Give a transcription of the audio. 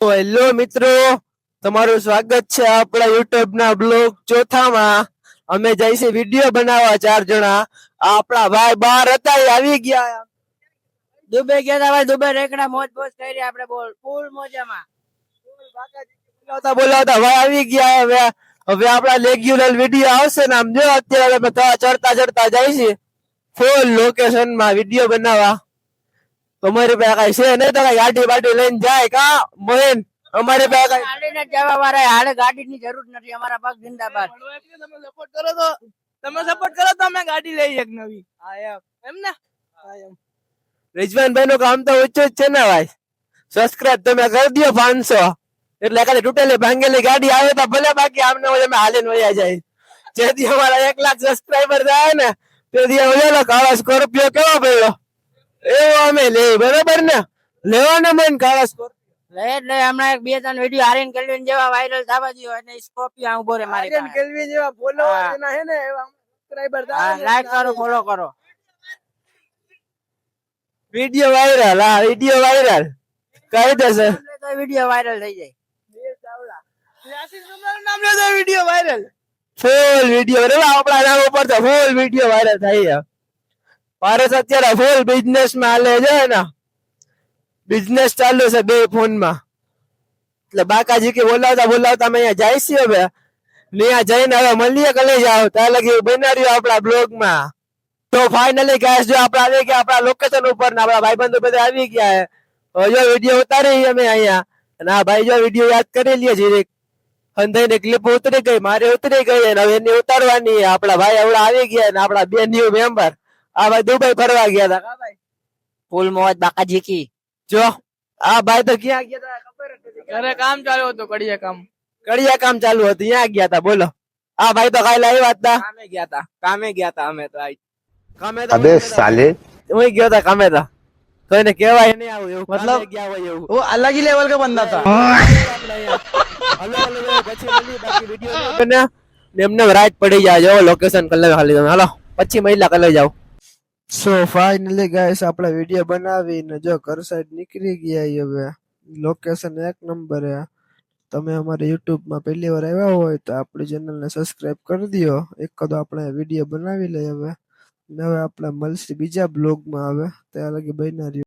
Hello મિત્રો, તમારું સ્વાગત છે આપણા યુટ્યુબ ના બ્લોગ ચોથામાં. અમે જઈશું વિડીયો બનાવવા 4 જણા. આપણા ભાઈ બહાર હતા એ આવી ગયા. દુબઈ ગયા હતા ભાઈ, દુબઈ રેકડા મોજ મોજ કરી આપણે ફૂલ મોજામાં. બોલાવતા ભાઈ આવી ગયા. હવે આપણા રેગ્યુલર વિડીયો આવશે ને. આમ જો અત્યારે અમે ચડતા જઈશું ફૂલ લોકેશન માં વિડીયો બનાવવા. તમારી પાસે કઈ છે નહીં તો ગાડી બાડી લઈને જાય કા મોહન? અમારે પાસે ગાડીને જવા વાળા હાલે ગાડીની જરૂર નથી, અમારા પગ જિંદાબાદ. તમે સપોર્ટ કરો તો અમે ગાડી લઈ એક નવી. એમ ને રિજવાનભાઈ નું કામ તો ઊંચું જ છે ને ભાઈ. સબસ્ક્રાઇબ તમે કરી દો 500 એટલે ખાલી તૂટેલી ભાંગેલી ગાડી આવે તો ભલે, બાકી આમને અમે હાલીને વયા જાય. જેથી અમારા 1 લાખ સબસ્ક્રાઇબર થાય ને તેથી ઓલો કાળો સ્કોર્પિયો કેવો પડ્યો એવો અમે લે. બરોબર ને? લેવાનો મન કાળો સ્કોર્પિયો એટલે હમણાં 2-3 વિડીયો આર્યન કેલ્વિન જેવા વાયરલ થવા દો એટલે સ્કોર્પિયો ઉભો રે મારી પાસે. કેલ્વી જેવા ફોલોવર એના હે ને એવા સબસ્ક્રાઇબર થાય. લાઈક કરો, ફોલો કરો. Video viral. હા, વિડિયો વાયરલ કહી દેશે તો વિડીયો વાયરલ થઈ જાય. નામ લે તો વિડિયો વાયરલ. ફૂલ વિડિયો રે આપણા નામ ઉપર તો ફૂલ વિડિયો વાયરલ થઈ ગયા. ભારત અત્યારે ફૂલ બિઝનેસ માં હાલે છે ને. બિઝનેસ ચાલુ છે 2 ફોન માં. એટલે બાકાજી કે બોલાવતા અમે અહીંયા જઈશું. હવે ત્યાં જઈને હવે મળીએ કલે જાવ ત્યાં લગી બનાવ્યું આપણા બ્લોગ માં. તો ફાઇનલી ગાઈસ જો આપણે આવી ગયા આપણા લોકેશન ઉપર ને આપણા ભાઈબંધો બધા આવી ગયા. જો વિડીયો ઉતારી અમે અહીંયા અને આ ભાઈ જો વિડીયો યાદ કરી લે જીરીક. હંધાઈને ક્લિપ ઉતરી ગઈ, મારે ઉતરી ગઈ અને હવે એની ઉતારવાની. આપણા ભાઈ આવડા આવી ગયા ને આપણા 2 ન્યુ મેમ્બર. આ ભાઈ દુબઈ ફરવા ગયા હતા. ફૂલ મોજ બાકાજી કી. જો આ ભાઈ તો ક્યાં ગયા હતા ખબર જ નથી. ઘરે કામ ચાલુ હતું, કડિયા કામ ચાલુ હતું, ત્યાં ગયા હતા. બોલો આ ભાઈ તો કાલે આવ્યા હતા. કામે ગયા હતા અમે તો. કામે તો अबे साले હું ગયો હતા કામે તો. તો એને કહેવાય નહીં આવું એવું, મતલબ ગયા હોય એવું. वो अलग ही लेवल का बंदा था. એમને રાઈટ પડી જાય. જો લોકેશન કલર ખાલી તમે હાલો પછી મહિલા કલર જાવ. સો ફાઇનલી ગાઈસ આપણે વિડીયો બનાવીને જો ઘર સાઈડ નીકળી ગયા. હવે લોકેશન 1 નંબર હે. તમે અમારે યુટ્યુબ માં પહેલી વાર આવ્યા હોય તો આપણી ચેનલને સબસ્ક્રાઇબ કરી દો. એકાદો આપણે વિડીયો બનાવી લઈએ. હવે આપણે મળશે બીજા બ્લોગમાં. હવે ત્યાં લગી બન્યા રહ્યો.